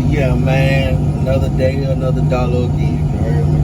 yeah, man, another day, another dollar again. You heard me?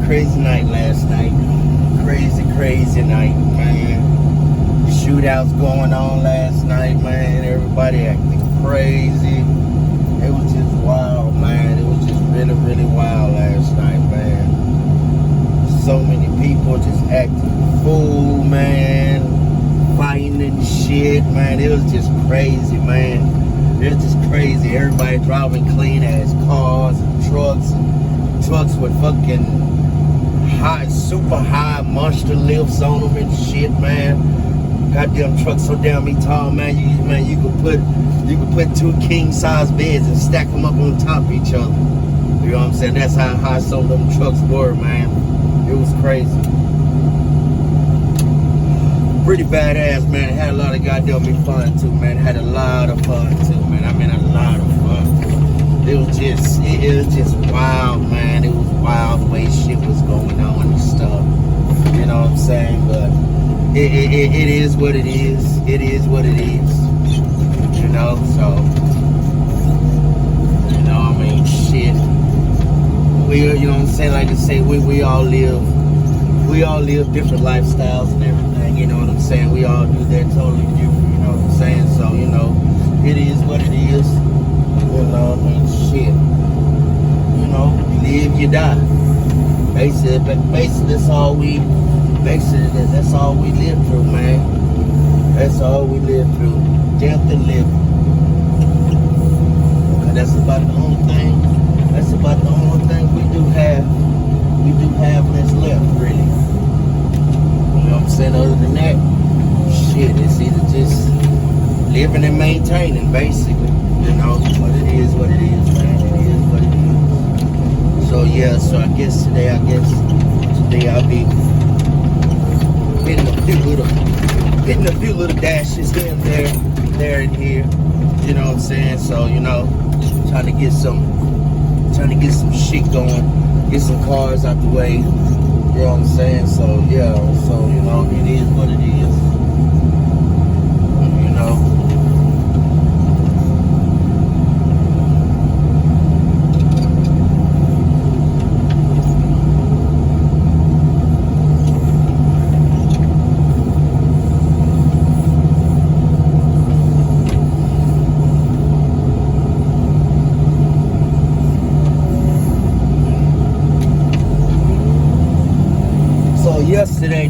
Crazy night last night. Crazy night, man. Shootouts going on last night, man. Everybody acting crazy. It was just wild, man. It was just really wild last night, man. So many people just acting fool, man. Fighting and shit, man. It was just crazy, man. It was just crazy. Everybody driving clean ass cars and trucks with fucking super high monster lifts on them and shit, man. Goddamn trucks so damn tall, man. You could put two king size beds and stack them up on top of each other. You know what I'm saying? That's how high some of them trucks were, man. It was crazy. Pretty badass, man. Had a lot of goddamn fun too, man. Had a lot of fun too, man. I mean, a lot of fun. It was just wild, man. It was wild the way shit was going on and stuff. You know what I'm saying? But it is what it is. It is what it is. You know, so you know, I mean, shit. You know what I'm saying? Like I say, we all live different lifestyles and everything. You know what I'm saying? We all do that totally different. You know what I'm saying? So you know, it is what it is. You know, I mean, shit. You know, you live, you die. Basically, that's all we live through, man. That's all we live through. Death and living. That's about the only thing. That's about the only thing we do have that's left, really. You know what I'm saying? Other than that, shit, it's either just living and maintaining, basically. You know, but it is what it is, man. It is what it is. So yeah, so I guess today I'll be hitting a few little dashes here and there and here. You know what I'm saying? So, you know, trying to get some shit going, get some cars out the way. You know what I'm saying? So yeah, so you know, it is what it is. You know.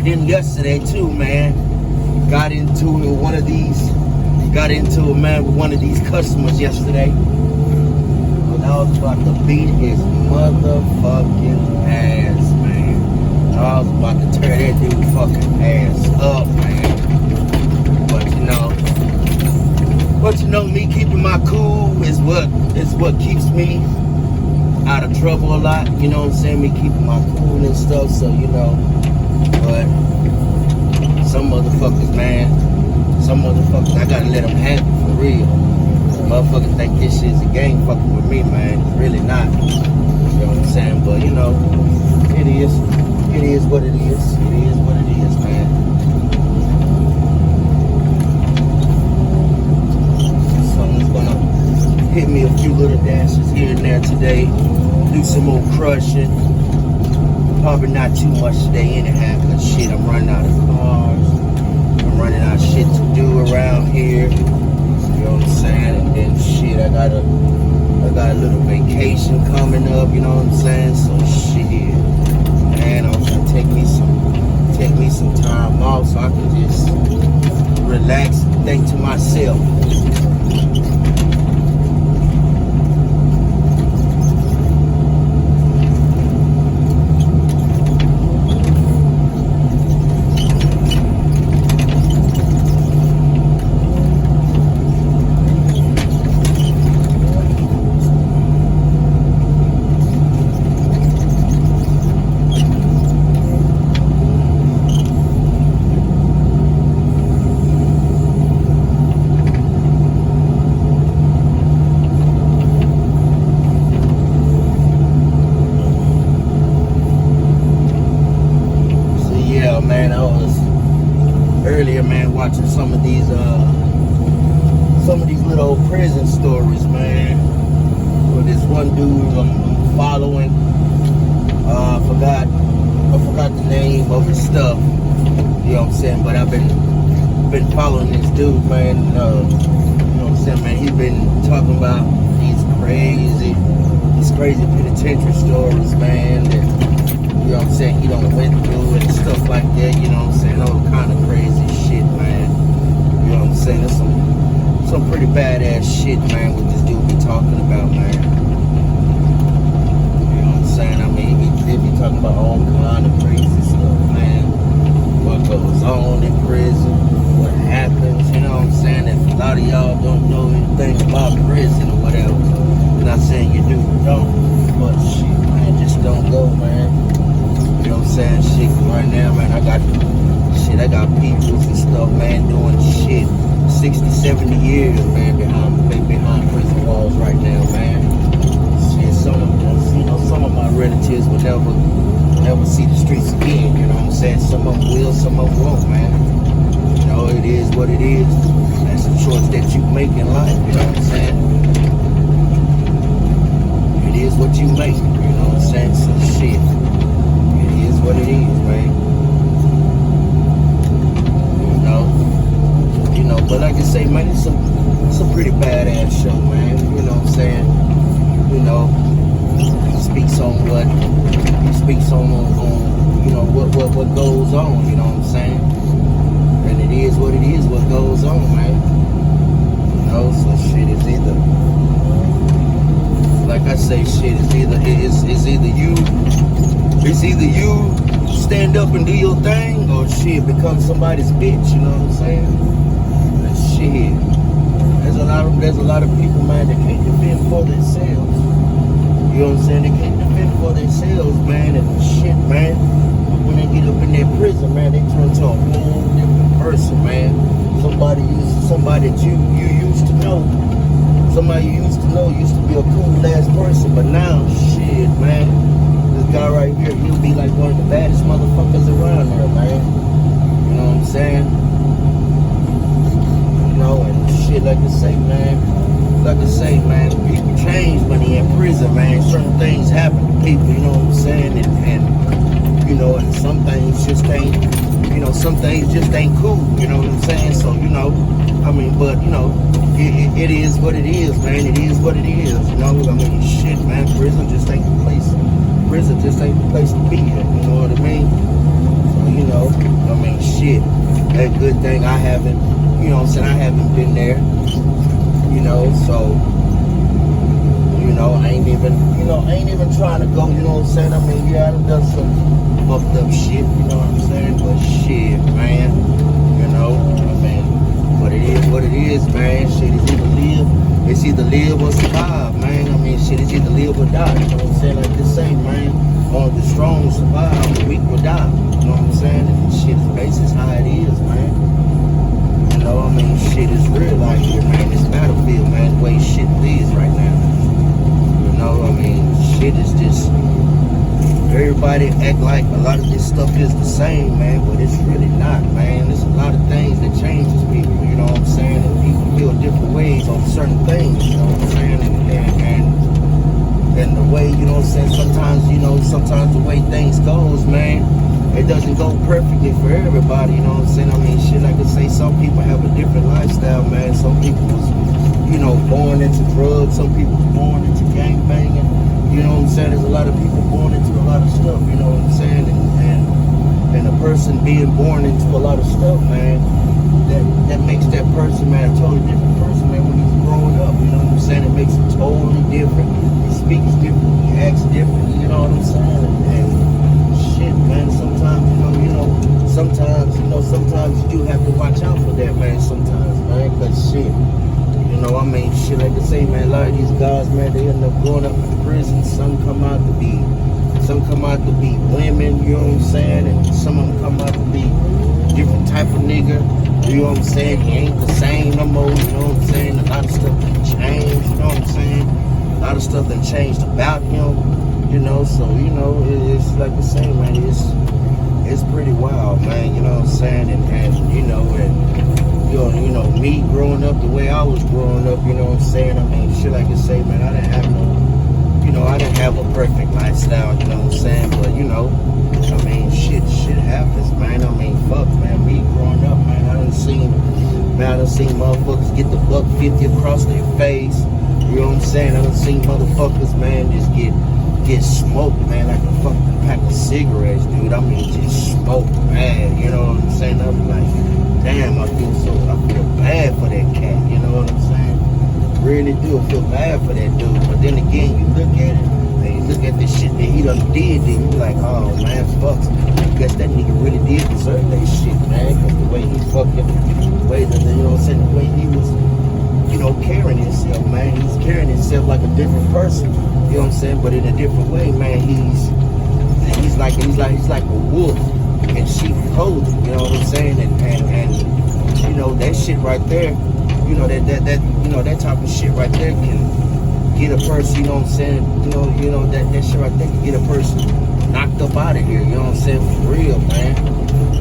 then yesterday too, man, got into it with one of these customers yesterday. And I was about to beat his motherfucking ass, man. I was about to tear that dude fucking ass up, man. But you know, me keeping my cool is what keeps me out of trouble a lot. You know what I'm saying? Me keeping my cool and stuff. So but some motherfuckers, man, I gotta let them have it for real. Motherfuckers think this shit's a game fucking with me, man. It's really not. You know what I'm saying? But it is what it is. It is what it is, man. Someone's gonna hit me a few little dances here and there today. Do some more crushing. Probably not too much today anyhow, because shit, I'm running out of cars. I'm running out of shit to do around here. You know what I'm saying? And then shit, I got a little vacation coming up, you know what I'm saying? So shit. Man, I'm gonna take me some time off so I can just relax and think to myself. Man, I was earlier, man, watching some of these little old prison stories, man. With this one dude I'm following, I forgot the name of his stuff. You know what I'm saying? But I've been following this dude, man. You know what I'm saying, man? He's been talking about these crazy penitentiary stories, man. And, you know what I'm saying, he done went through and stuff like that, you know what I'm saying, all kind of crazy shit, man. You know what I'm saying, there's some pretty badass shit, man, what this dude be talking about, man. You know what I'm saying, I mean, he be talking about all kind of crazy stuff, man. What goes on in prison, what happens, you know what I'm saying. If a lot of y'all don't know anything about prison or whatever, I'm not saying you do or don't, but shit, man, just don't go, man. You know what I'm saying? Shit, right now, man, I got people and stuff, man, doing shit 60, 70 years, man, behind prison walls right now, man. Shit, some of my relatives will never see the streets again, you know what I'm saying? Some of them will, some of them won't, man. You know, it is what it is. That's a choice that you make in life, you know what I'm saying? It is what you make, you know what I'm saying? So shit. What it is, man. You know, but like I say, man, it's a pretty badass show, man. You know what I'm saying? You know, he speaks on you know, what goes on, you know what I'm saying? And it is what goes on, man. You know, so shit is either, like I say, shit is either you stand up and do your thing, or shit become somebody's bitch. You know what I'm saying? And shit, there's a lot of people, man, that can't defend for themselves. You know what I'm saying? They can't defend for themselves, man. And shit, man, when they get up in that prison, man, they turn to a whole different person, man. Somebody that you used to know. Somebody you used to know used to be a cool ass person, but now, shit, man. This guy right here, he'll be like one of the baddest motherfuckers around there, man. You know what I'm saying? You know, and shit, like I say, man, people change when they in prison, man. Certain things happen to people, you know what I'm saying? And you know, and some things just ain't, you know, some things just ain't cool, you know what I'm saying? So, you know, I mean, but, you know, it is what it is, man. It is what it is, you know? I mean, shit, man, prison just ain't the place to be at, you know what I mean? So, you you know, I mean, shit. That good thing I haven't, you know what I'm saying, I haven't been there, you know, so, you know, I ain't even trying to go, you know what I'm saying? I mean, yeah, I done done some fucked up shit, you know what I'm saying? But shit, man, you know, I mean, but it is what it is, man. Shit, it's either live or survive, man. I mean, shit, it's either live or die, you know what I'm saying? Like this saying, man, only the strong will survive, the weak will die, you know what I'm saying? And shit is basis how it is, man. You know, I mean, shit is real out here, man. This battlefield, man, the way shit is right now. You know, I mean, shit is just, everybody act like a lot of this stuff is the same, man, but it's really not, man. There's a lot of things that changes people, you know what I'm saying? And people feel different ways on certain things, you know what I'm saying? And the way, you know what I'm saying, sometimes the way things goes, man, it doesn't go perfectly for everybody, you know what I'm saying? I mean, shit, like I say, some people have a different lifestyle, man. Some people was, you know, born into drugs. Some people was born into gang banging. You know what I'm saying? There's a lot of people born into a lot of stuff, you know what I'm saying? And a person being born into a lot of stuff, man, that makes that person, man, a totally different person, man, when he's growing up, you know what I'm saying? It makes him totally different. He speaks different, he acts different, you know what I'm saying? And shit, man, sometimes you do have to watch out for that, man, sometimes, man, because shit, you know, I mean, shit, like I say, man, a lot of these guys, man, they end up going up to prison. Some come out to be women, you know what I'm saying? And some of them come out to be different type of nigga, you know what I'm saying? He ain't the same no more, you know what I'm saying? A lot of stuff done changed, you know what I'm saying? A lot of stuff done changed about him, you know, so, you know, it's like I say, man, it's pretty wild, man, you know what I'm saying? And you know, you know, me growing up the way I was growing up, you know what I'm saying? I mean, shit, like I say, man, I didn't have a perfect lifestyle, you know what I'm saying? But, you know, I mean, shit happens, man. I mean, fuck, man, me growing up, man, I done seen motherfuckers get the $150 across their face, you know what I'm saying? I done seen motherfuckers, man, just get smoked, man, like a fucking pack of cigarettes, dude. I mean, just smoked bad, you know what I'm saying? I'm like, damn, I feel bad for that cat, you know what I'm saying? Really do feel bad for that dude. But then again, you look at it, and you look at this shit that he done did, then you be like, oh man, fuck. I guess that nigga really did deserve that shit, man. Cause the way he fucking, the way that, you know what I'm saying, the way he was, you know, carrying himself, man. He's carrying himself like a different person, you know what I'm saying? But in a different way, man, he's like a wolf in sheep clothing, you know what I'm saying? And you know, that shit right there, you know, that type of shit right there can get a person, you know what I'm saying? You know that shit right there can get a person knocked up out of here, you know what I'm saying? For real, man.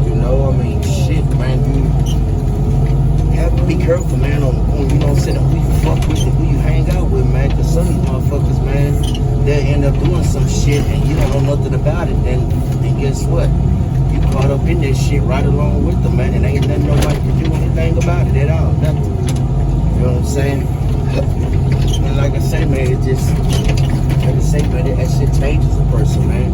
You know, I mean, shit, man, you have to be careful, man, on you know what I'm saying, who you fuck with and who you hang out with, man, because some of these motherfuckers, man, they'll end up doing some shit and you don't know nothing about it, then guess what? You caught up in this shit right along with them, man, and ain't nothing nobody can do anything about it at all, nothing. You know what I'm saying? And like I say, man, it just, like I say, man, that shit changes a person, man.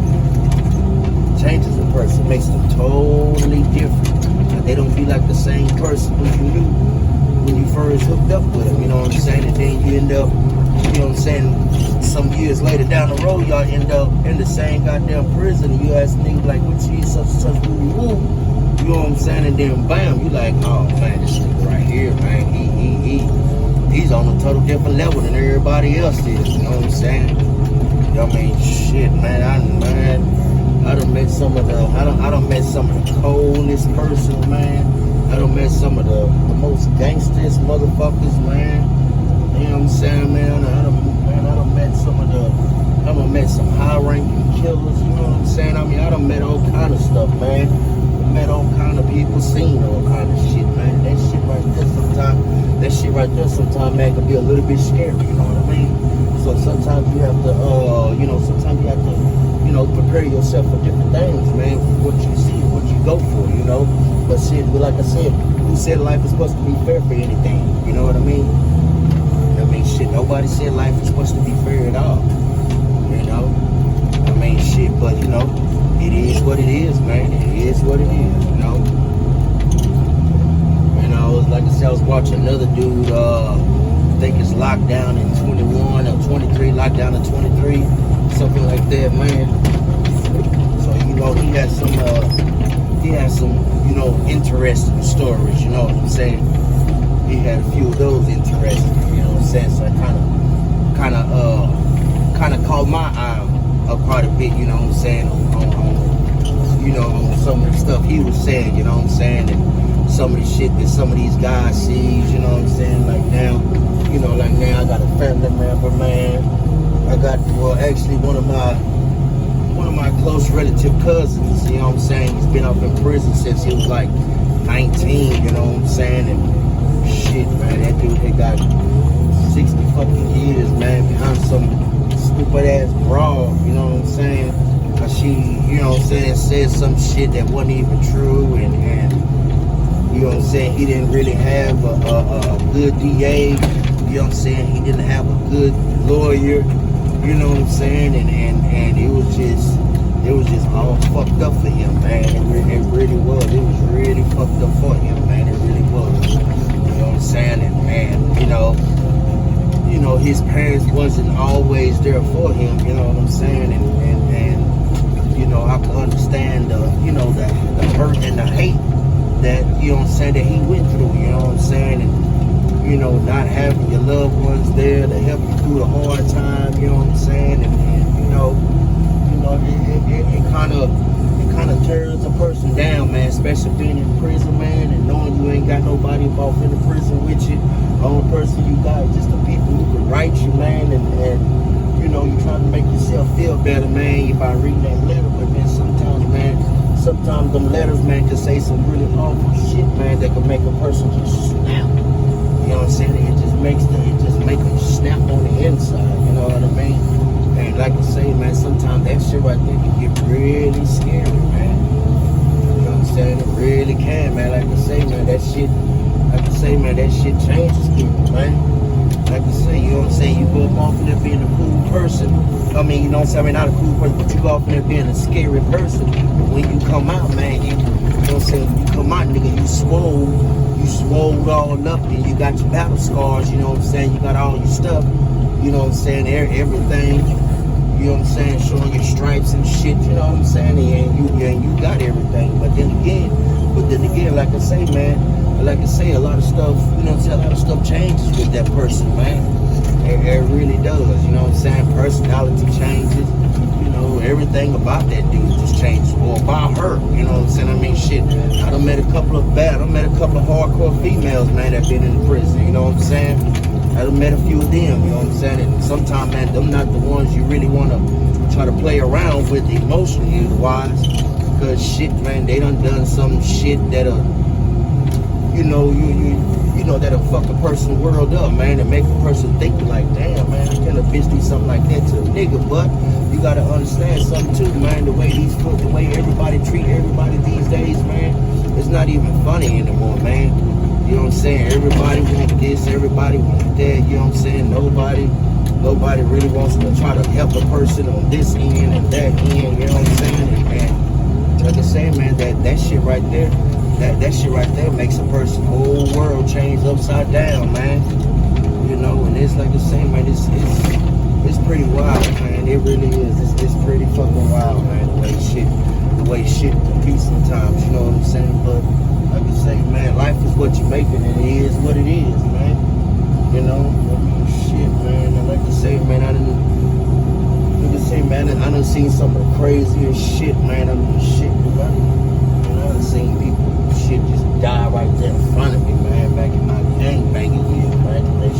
Changes a person, makes them totally different. Like, they don't be like the same person who you knew when you first hooked up with them, you know what I'm saying? And then you end up, you know what I'm saying, some years later down the road, y'all end up in the same goddamn prison, and you ask niggas like, what you such and such, woo, you know what I'm saying? And then bam, you like, oh man, this nigga right here, man, he's on a total different level than everybody else is, you know what I'm saying? I mean, shit, man, I done met some of the coldest persons, man. I done met some of the most gangsters motherfuckers, man. You know what I'm saying, man? I done met some high-ranking killers, you know what I'm saying? I mean, I done met all kind of stuff, man. I met all kind of people, seen all kind of shit, man. That shit right there sometimes, man, can be a little bit scary, you know what I mean? So sometimes you have to, prepare yourself for different things, man, for what you see, what you go for, you know? But shit, like I said, who said life is supposed to be fair for anything? You know what I mean? I mean, shit, nobody said life is supposed to be fair at all, you know? I mean, shit, but, you know, it is what it is, man. It is what it is, you know. And I was, like I said, I was watching another dude, I think it's locked down in 21 or 23, locked down in 23, something like that, man. So, you know, he had some, you know, interesting stories, you know what I'm saying? He had a few of those interesting, you know what I'm saying? So I kind of caught my eye up quite a bit, you know what I'm saying, on you know, on some of the stuff he was saying, you know what I'm saying, and some of the shit that some of these guys sees, you know what I'm saying, like now, you know, like now I got a family member, man. I got, well, actually one of my close relative cousins, you know what I'm saying, he's been up in prison since he was like 19, you know what I'm saying, and shit, man, that dude, they got 60 fucking years, man, behind some stupid ass broad, you know what I'm saying? Cause she, you know what I'm saying, said some shit that wasn't even true, and you know what I'm saying, he didn't really have a good DA, you know what I'm saying, he didn't have a good lawyer, you know what I'm saying, and it was just all fucked up for him, man. It really was. It was really fucked up for him, man. It really was. You know what I'm saying? And man, you know, his parents wasn't always there for him, you know what I'm saying? And you know, I can understand the hurt and the hate that, you know what I'm saying, that he went through, you know what I'm saying? And you know, not having your loved ones there to help you through the hard time, you know what I'm saying? And you know, it kind of turns a person down, man, especially being in prison, man, and knowing you ain't got nobody involved in the prison with you. The only person you got is just the people who can write you, man, and you know, you trying to make yourself feel better, man, by reading that letter. But then sometimes them letters, man, can say some really awful shit, man, that can make a person just snap. You know what I'm saying? It just makes them snap on the inside, you know what I mean? And like I say, man, sometimes that shit right there can get really scary, man. You know what I'm saying? It really can, man. Like I say, man, that shit changes people, man. Like I say, you know what I'm saying? You go up off of there being a cool person. I mean, you know what I'm saying? I mean, not a cool person, but you go off there being a scary person. But when you come out, man, you know what I'm saying? When you come out, nigga, you swole all up, and you got your battle scars, you know what I'm saying? You got all your stuff, you know what I'm saying? Everything, you know what I'm saying? Showing your stripes and shit, you know what I'm saying? And you got everything. But then again, like I say, man, like I say, a lot of stuff, you know what I'm saying? A lot of stuff changes with that person, man. It really does, you know what I'm saying? Personality changes, you know, everything about that dude just changes, or about her, you know what I'm saying? I mean, shit, I done met a couple of hardcore females, man, that been in prison, you know what I'm saying? I done met a few of them, you know what I'm saying? And sometimes, man, them not the ones you really want to try to play around with emotionally wise, because shit, man, they done some shit that'll, you know, that'll fuck a person's world up, man, and make a person think like, damn, man, I can't a bitch do something like that to a nigga. But you gotta understand something too, man, the way everybody treat everybody these days, man, it's not even funny anymore, man. You know what I'm saying? Everybody want this, everybody want that, you know what I'm saying? Nobody really wants to try to help a person on this end and that end, you know what I'm saying? And like I say, man, that shit right there, that shit right there makes a person's whole world change upside down, man. You know, and it's like I say, man, it's pretty wild, man. It really is. It's pretty fucking wild, man, the way shit can be sometimes, you know what I'm saying? But like I say, man, life is what you make it, and it is what it is, man. You know, I mean, shit, man. And like I say, man, I done seen some of the craziest shit, man. I mean, shit, I done seen people, shit just die right there in front of me, man, back in my gangbanging years, man. That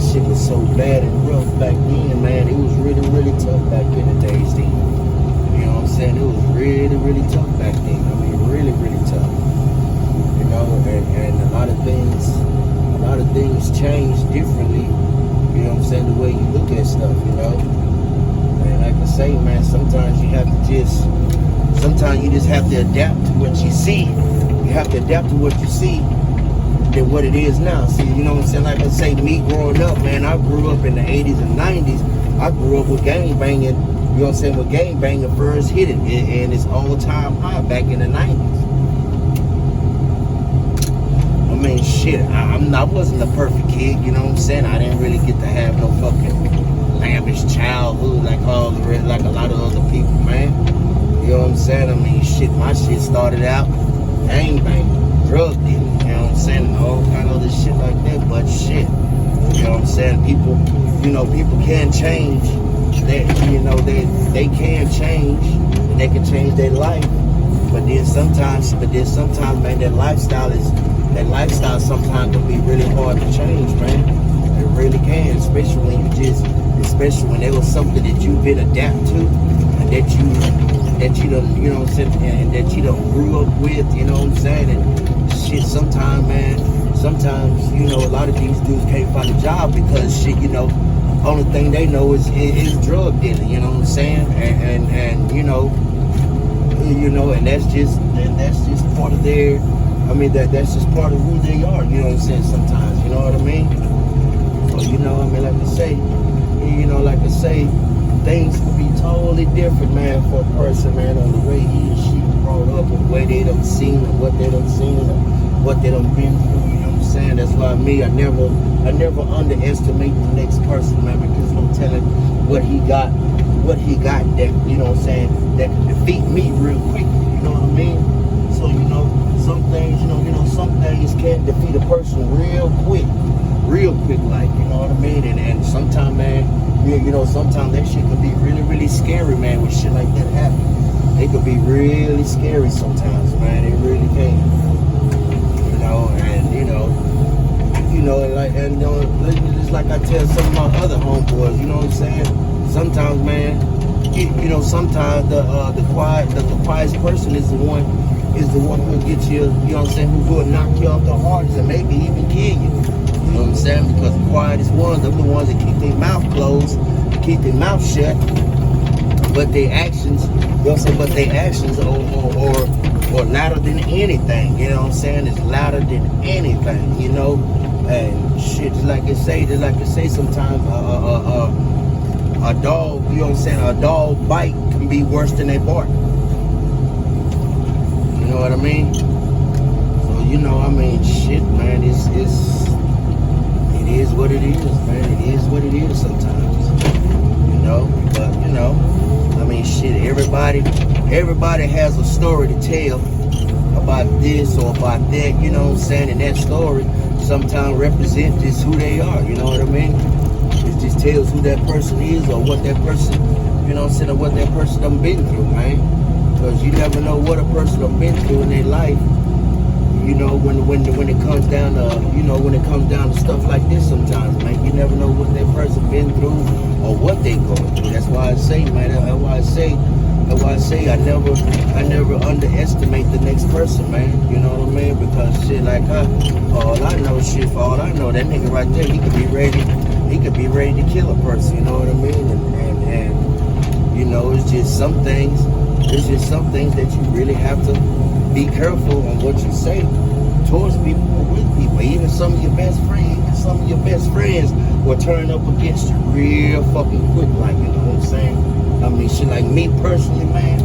shit was so bad and rough back then, man. It was really, really tough back in the days then. You know what I'm saying? It was really, really tough back then. I mean, really, really tough. You know, and a lot of things change differently, you know what I'm saying, the way you look at stuff, you know. And like I say, man, sometimes you just have to adapt to what you see. You have to adapt to what you see than what it is now. See, you know what I'm saying? Like I say, me growing up, man, I grew up in the 80s and 90s. I grew up with gang banging, you know what I'm saying, when gangbanging first hit it and its all-time high back in the 90s. I mean, shit, I wasn't a perfect kid, you know what I'm saying? I didn't really get to have no fucking lavish childhood like like a lot of other people, man. You know what I'm saying? I mean, shit, my shit started out gangbanging, drug dealing, you know what I'm saying? And all kind of other shit like that, but shit, you know what I'm saying? People can change. They can change, and they can change their life. But then sometimes, man, that lifestyle sometimes can be really hard to change, man. It really can, especially when there was something that you've been adapt to, and that you don't, you know what I'm saying, and that you don't grew up with, you know what I'm saying, and shit. Sometimes, man, you know, a lot of these dudes can't find a job because shit, you know. Only thing they know is drug dealing, you know what I'm saying, and you know, and that's just part of their. I mean, that's just part of who they are, you know what I'm saying. Sometimes, you know what I mean. So, you know, I mean, like I say, things can be totally different, man, for a person, man, on the way he or she brought up, and the way they done seen, and what they done seen, and what they done been through. You know what I'm saying? That's why I never underestimate the next person, man, because no telling what he got that, you know what I'm saying, that can defeat me real quick, you know what I mean? So, you know, some things can defeat a person real quick, like, you know what I mean? And sometimes, man, you know, sometimes that shit can be really, really scary, man, when shit like that happens. It could be really scary sometimes, man, it really can. You know, and just like I tell some of my other homeboys, you know what I'm saying? Sometimes, man, you know, sometimes the quietest person is the one who'll get you, you know what I'm saying, who'll knock you off the hardest and maybe even kill you. You know what I'm saying? Because the quietest ones are the ones that keep their mouth closed, keep their mouth shut, but their actions, you know what I'm saying, but their actions are louder than anything, you know what I'm saying? It's louder than anything, you know? And shit, just like I say, sometimes a dog, you know what I'm saying, a dog bite can be worse than a bark. You know what I mean? So, you know, I mean, shit, man, it is what it is, man. It is what it is sometimes. You know, but, you know, I mean, shit, everybody has a story to tell about this or about that, you know what I'm saying? And that story sometimes represents just who they are, you know what I mean? It just tells who that person is or what that person, you know what I'm saying, or what that person done been through, man. Because you never know what a person done been through in their life, you know, when it comes down to stuff like this sometimes, man. You never know what that person been through or what they going through. That's why I say, man, that's why I say I never underestimate the next person, man. You know what I mean? Because shit, like for all I know, that nigga right there, he could be ready to kill a person. You know what I mean? And you know, it's just some things that you really have to be careful on what you say towards people or with people. Even some of your best friends will turn up against you real fucking quick, like, you know what I'm saying? I mean, shit, like me personally, I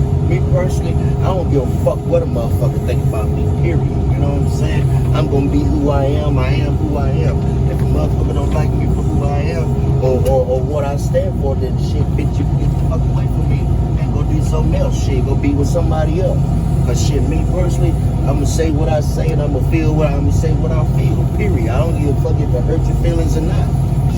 don't give a fuck what a motherfucker think about me, period. You know what I'm saying? I'm gonna be who I am who I am. If a motherfucker don't like me for who I am or what I stand for, then shit, bitch, you can get the fuck away from me and go do something else, shit, go be with somebody else. Cause shit, me personally, I'ma say what I say and I'ma say what I feel, period. I don't give a fuck if it hurt your feelings or not.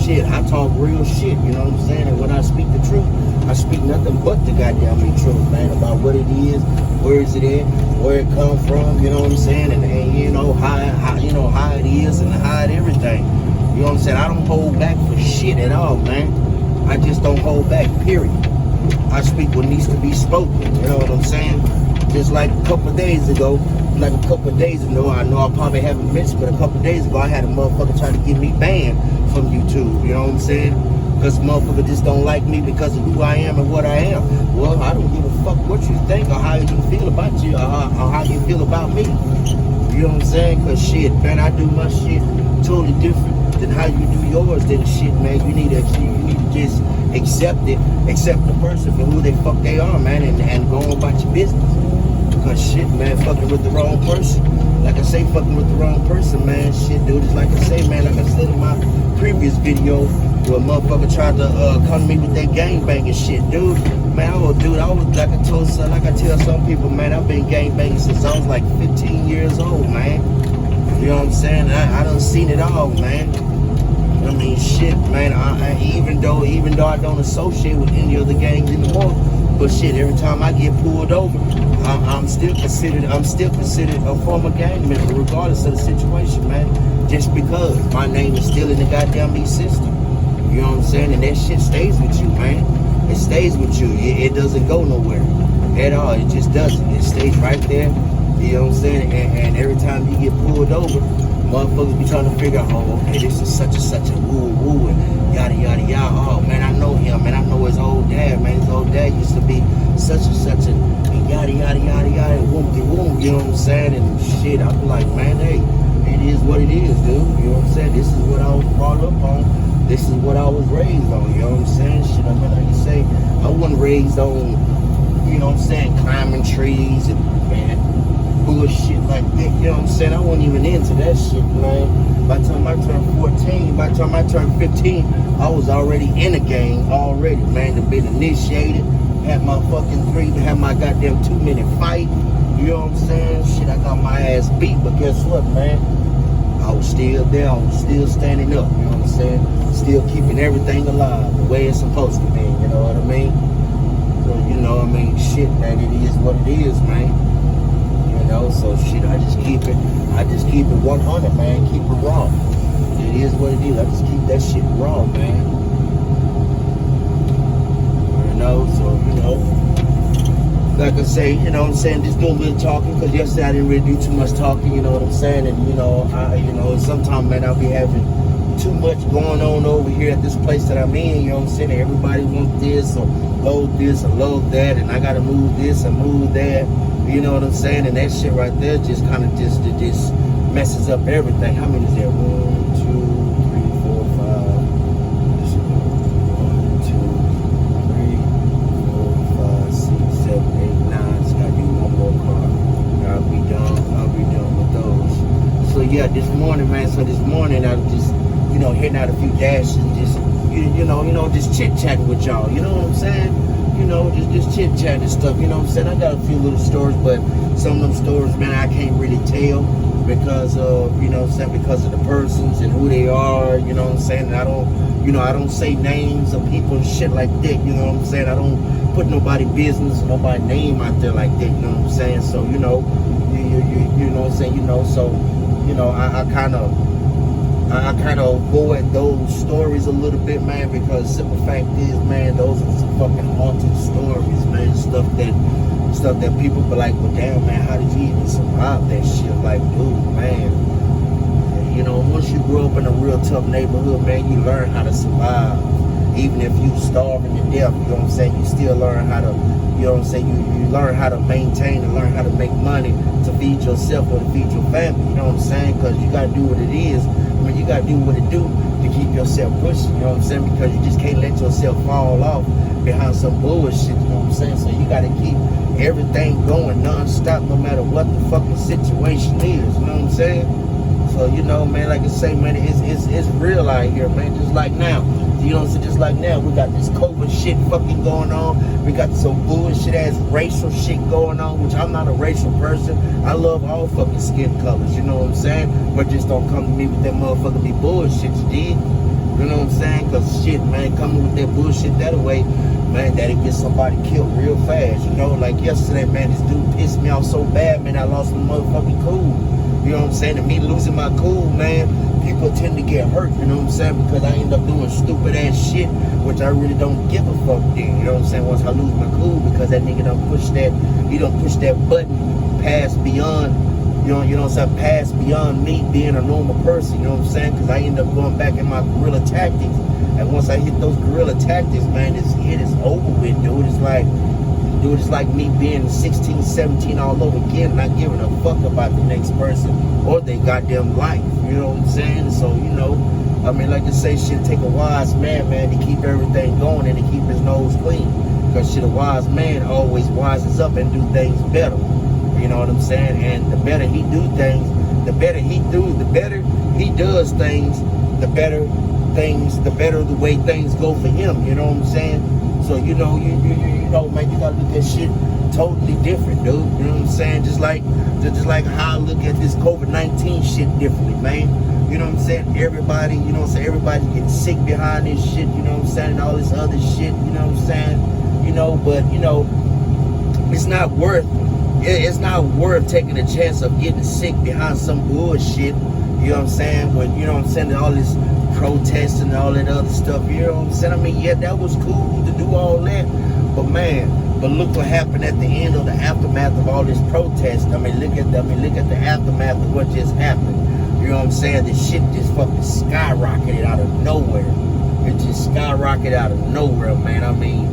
Shit, I talk real shit, you know what I'm saying? And when I speak the truth, I speak nothing but the goddamn truth, man, about what it is, where is it at, where it come from, you know what I'm saying? And you know, how it is and how it everything. You know what I'm saying? I don't hold back for shit at all, man. I just don't hold back, period. I speak what needs to be spoken, you know what I'm saying? Just like a couple of days ago, I know I probably haven't mentioned, but a couple of days ago, I had a motherfucker try to get me banned from YouTube, you know what I'm saying? Because motherfucker just don't like me because of who I am and what I am. Well, I don't give a fuck what you think or how you feel about you or how you feel about me. You know what I'm saying? Because shit, man, I do my shit totally different than how you do yours. Then shit, man, you need to just accept the person for who they fuck they are, man, and go on about your business. Because shit, man, fucking with the wrong person. Like I say, fucking with the wrong person, man. Shit, dude, it's like I say, man, like I said in my previous video, where a motherfucker tried to come to me with that gangbanging shit, dude. Man, I was like I tell some people, man, I've been gangbanging since I was like 15 years old, man. You know what I'm saying? I done seen it all, man. I mean, shit, man. Even though I don't associate with any other gangs anymore, but shit, every time I get pulled over, I'm still considered a former gang member, regardless of the situation, man. Just because my name is still in the goddamn me system. You know what I'm saying? And that shit stays with you, man. It stays with you. It doesn't go nowhere at all. It just doesn't. It stays right there. You know what I'm saying? And every time you get pulled over, motherfuckers be trying to figure out, oh, okay, this is such a woo and yada yada yada. Oh man, I know him, man. I know his old dad, man. His old dad used to be such a yada yada yada yada whoop. You know what I'm saying? And shit, I be like, man, hey, it is what it is, dude. You know what I'm saying? This is what I was brought up on. This is what I was raised on. You know what I'm saying? Shit, I mean, like you say, I wasn't raised on, you know what I'm saying, climbing trees and bullshit like that. You know what I'm saying? I wasn't even into that shit, man. By the time I turned 14, by the time I turned 15, I was already in a gang already, man. To been initiated, had my goddamn 2-minute fight. You know what I'm saying? Shit, I got my ass beat, but guess what, man? I was still there. I was still standing up. You know what I'm saying? Still keeping everything alive the way it's supposed to be. You know what I mean? So, you know, I mean, shit, man, it is what it is, man. You know, so shit, I just keep it 100, man. Keep it raw. It is what it is. I just keep that shit raw, man. You know, so, you know, like I say, you know what I'm saying, just doing a little talking, because yesterday I didn't really do too much talking, you know what I'm saying, and, you know, sometimes, man, I'll be having too much going on over here at this place that I'm in, you know what I'm saying, everybody wants this, or load that, and I gotta move this and move that, you know what I'm saying, and that shit right there just kind of just messes up everything. How many is there? 1, 2, 3, 4, 5. 1, 2, 3, 4, 5, 6, 7, 8, 9. Just gotta do one more car. I'll be done with those. So yeah, this morning, man. So this morning I was just, you know, hitting out a few dashes, just just chit-chatting with y'all. You know what I'm saying? You know, just chit-chatting and stuff. You know what I'm saying? I got a few little stories, but some of them stories, man, I can't really tell because of, you know what I'm saying, because of the persons and who they are. You know what I'm saying? And I don't say names of people and shit like that. You know what I'm saying? I don't put nobody's business, nobody's name out there like that. You know what I'm saying? So, you know, you know what I'm saying? You know, so, you know, I kind of avoid those stories a little bit, man, because the simple fact is, man, those are some fucking haunted stories, man. Stuff that people be like, well, damn, man, how did you even survive that shit? Like, dude, man, you know, once you grow up in a real tough neighborhood, man, you learn how to survive. Even if you starving to death, you know what I'm saying, you still learn how to, you know what I'm saying, you learn how to maintain and learn how to make money to feed yourself or to feed your family, you know what I'm saying, because you got to do what it is. I mean, you got to do what it do to keep yourself pushing, you know what I'm saying, because you just can't let yourself fall off behind some bullshit, you know what I'm saying, so you got to keep everything going non-stop no matter what the fucking situation is, you know what I'm saying. So, you know, man, like I say, man, it's real out here, man, just like now. You know what I'm saying? Just like now, we got this COVID shit fucking going on. We got some bullshit ass racial shit going on, which I'm not a racial person. I love all fucking skin colors, you know what I'm saying? But just don't come to me with that motherfucking be bullshit, you did? You know what I'm saying? Because shit, man, coming with that bullshit that way, man, that'll get somebody killed real fast. You know, like yesterday, man, this dude pissed me off so bad, man, I lost my motherfucking cool. You know what I'm saying? And me losing my cool, man, people tend to get hurt, you know what I'm saying? Because I end up doing stupid ass shit, which I really don't give a fuck then, you know what I'm saying? Once I lose my cool, because that nigga don't push that button past beyond, you know what I'm saying, past beyond me being a normal person, you know what I'm saying? Because I end up going back in my guerrilla tactics. And once I hit those guerrilla tactics, man, it is over with, dude. It's like, Dude, it's like me being 16, 17 all over again, not giving a fuck about the next person or their goddamn life. You know what I'm saying? So, you know, I mean, like I say, shit, take a wise man, to keep everything going and to keep his nose clean. Because shit, a wise man always wises up and do things better. You know what I'm saying? And the better he do things, the better he does things, the better the way things go for him. You know what I'm saying? So, you know, you know, man, you gotta look at shit totally different, dude. You know what I'm saying? Just like how I look at this COVID-19 shit differently, man. You know what I'm saying? Everybody, you know what I'm saying? Everybody getting sick behind this shit, you know what I'm saying? And all this other shit, you know what I'm saying? You know, but, you know, it's not worth taking a chance of getting sick behind some bullshit. You know what I'm saying? When, you know what I'm saying, all this protesting and all that other stuff, you know what I'm saying? I mean, yeah, that was cool to do all that, but man, but look what happened at the end of the aftermath of all this protest. I mean, look at the aftermath of what just happened. You know what I'm saying? This shit just fucking skyrocketed out of nowhere. It just skyrocketed out of nowhere, man. I mean,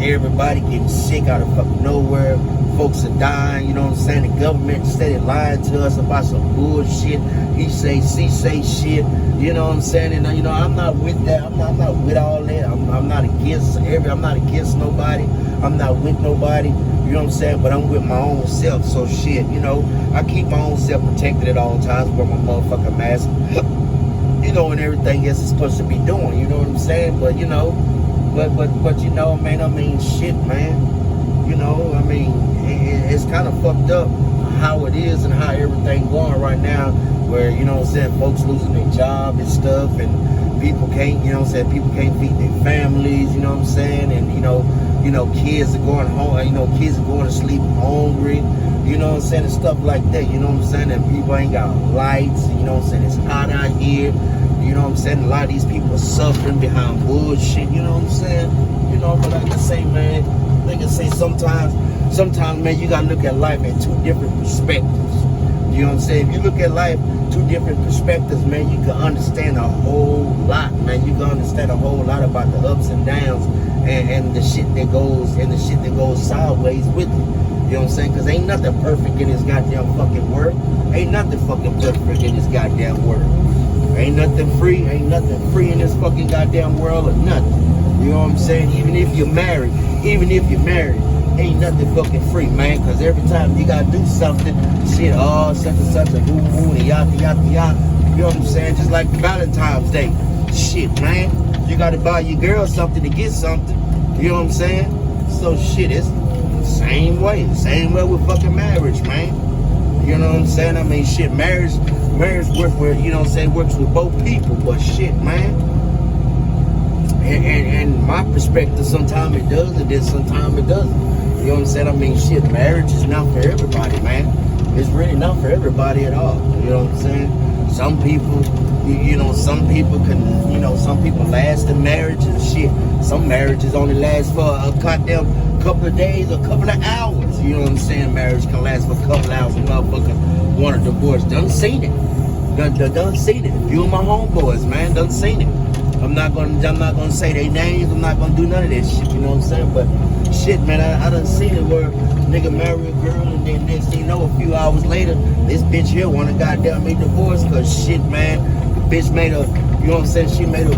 everybody getting sick out of fucking nowhere. Folks are dying, you know what I'm saying? The government steady lying to us about some bullshit. He say, she say shit, you know what I'm saying? And, you know, I'm not with that. I'm not with all that. I'm not against nobody. I'm not with nobody, you know what I'm saying? But I'm with my own self. So shit, you know, I keep my own self protected at all times, wear my motherfucking mask, you know, and everything else is supposed to be doing, you know what I'm saying? But, you know, but you know, man, I mean, shit, man. You know, I mean, it's kind of fucked up how it is and how everything going right now, where, you know what I'm saying, folks losing their job and stuff, and people can't, you know what I'm saying, people can't feed their families, you know what I'm saying, and, you know, kids are going home, you know, kids are going to sleep hungry, you know what I'm saying, and stuff like that, you know what I'm saying, and people ain't got lights, you know what I'm saying, it's hot out here, you know what I'm saying, a lot of these people are suffering behind bullshit, you know what I'm saying, you know, but like I say, man, like I say, sometimes, man, you gotta look at life at two different perspectives. You know what I'm saying? If you look at life two different perspectives, man, you can understand a whole lot, man. You can understand a whole lot about the ups and downs and the shit that goes sideways with it. You know what I'm saying? Because ain't nothing perfect in this goddamn fucking world. Ain't nothing fucking perfect in this goddamn world. Ain't nothing free in this fucking goddamn world or nothing. You know what I'm saying? Even if you're married, ain't nothing fucking free, man. Because every time you gotta do something, shit, such a woo and yada. You know what I'm saying? Just like Valentine's Day. Shit, man. You gotta buy your girl something to get something. You know what I'm saying? So shit, it's the same way with fucking marriage, man. You know what I'm saying? I mean, shit, marriage works with, you know what I'm saying, works with both people, but shit, man. And my perspective, sometimes it does, and then sometimes it doesn't. You know what I'm saying? I mean, shit, marriage is not for everybody, man. It's really not for everybody at all. You know what I'm saying? Some people, some people last in marriage and shit. Some marriages only last for a goddamn couple of days or couple of hours. You know what I'm saying? Marriage can last for a couple of hours and motherfuckers want a divorce. Done seen it. Done seen it. You and my homeboys, man, done seen it. I'm not gonna say their names. I'm not gonna do none of that shit. You know what I'm saying? But shit, man, I done seen it where nigga marry a girl and then next thing you know, a few hours later, this bitch here wanna goddamn make divorce because shit, man, the bitch made a, you know what I'm saying? She made a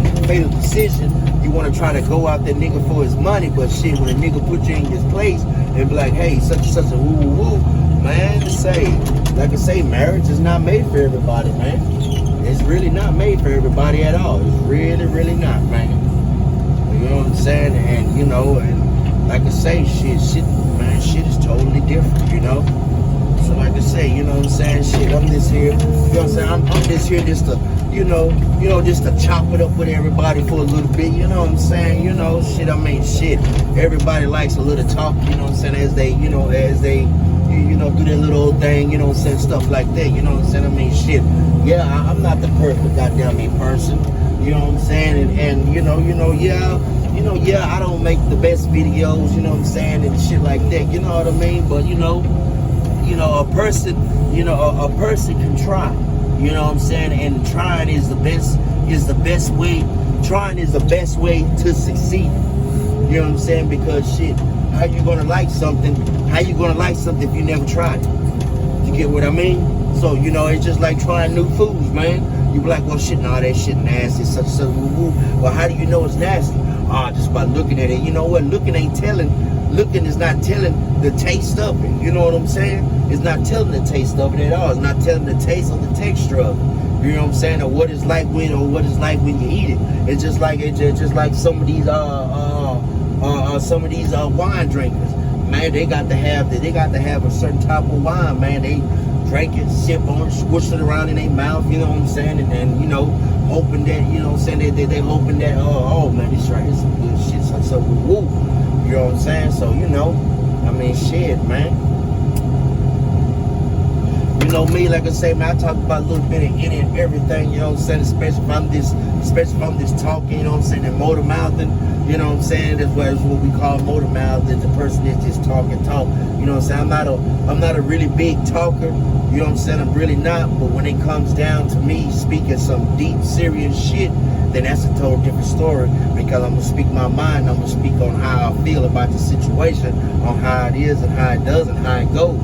decision. You wanna try to go out that nigga for his money, but shit, when a nigga put you in his place and be like, hey, such and such a woo, man, like I say, marriage is not made for everybody, man. It's really not made for everybody at all. It's really, really not, man. You know what I'm saying? And, you know, and like I say, shit is totally different, you know? So like I say, you know what I'm saying? Shit, I'm just here, you know what I'm saying? I'm just here just to, just to chop it up with everybody for a little bit, you know what I'm saying? You know, shit, I mean, shit. Everybody likes a little talk, you know what I'm saying? As they do their little old thing, you know what I'm saying, stuff like that, you know what I'm saying? I mean, shit, yeah, I'm not the perfect goddamn me person, you know what I'm saying? And I don't make the best videos, you know what I'm saying, and shit like that, you know what I mean? But, a person can try, you know what I'm saying? And trying is the best way to succeed. You know what I'm saying? Because shit, how you gonna like something? How you gonna like something if you never tried it? You get what I mean? So, you know, it's just like trying new foods, man. You be like, well, shit, nah, that shit nasty, such, woo-woo. Well, how do you know it's nasty? Just by looking at it. You know what? Looking is not telling the taste of it. You know what I'm saying? It's not telling the taste of it at all. It's not telling the taste or the texture of it. You know what I'm saying? Or what it's like when you eat it. It's just like some of these wine drinkers. Man, they got to have a certain type of wine, man. They drink it, sip on it, squish it around in their mouth, you know what I'm saying? And then, you know, hoping that, you know what I'm saying, they hoping that, oh man, this right is some good shit, so woo. You know what I'm saying? So, you know, I mean, shit, man. You know me, like I say, man, I talk about a little bit of any and everything, you know what I'm saying, especially if I'm this talking, you know what I'm saying, and motor mouthing, you know what I'm saying, that's what we call motor mouth, is the person that just talk, you know what I'm saying, I'm not a really big talker, you know what I'm saying, I'm really not, but when it comes down to me speaking some deep, serious shit, then that's a total different story, because I'm going to speak my mind, I'm going to speak on how I feel about the situation, on how it is and how it does and how it goes.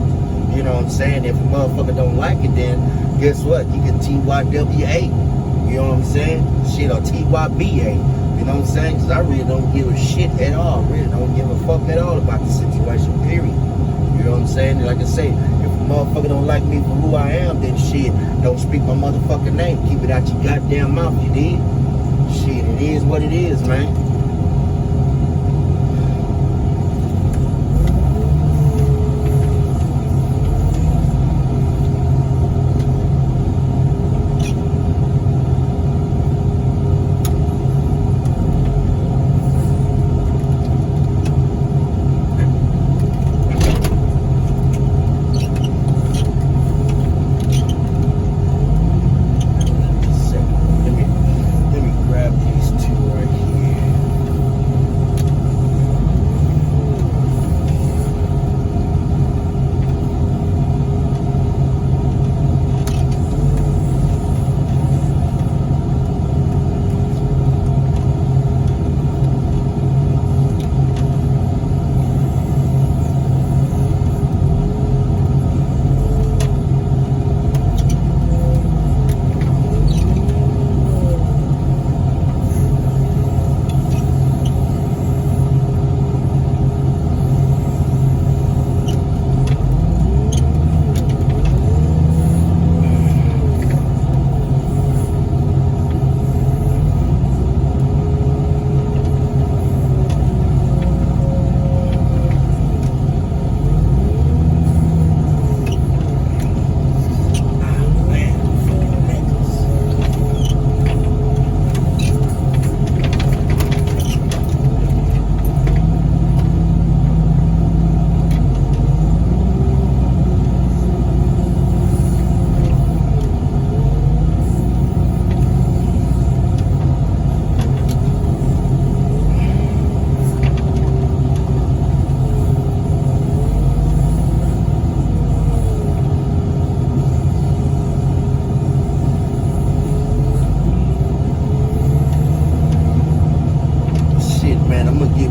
You know what I'm saying? If a motherfucker don't like it, then guess what? You can TYWA. You know what I'm saying? Shit, or TYBA. You know what I'm saying? Because I really don't give a shit at all. Really don't give a fuck at all about the situation, period. You know what I'm saying? Like I say, if a motherfucker don't like me for who I am, then shit, don't speak my motherfucking name. Keep it out your goddamn mouth, you dig? Shit, it is what it is, man.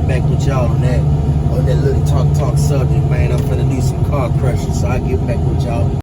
Back with y'all on that little talk subject, man. I'm finna do some car crushes, so I'll get back with y'all.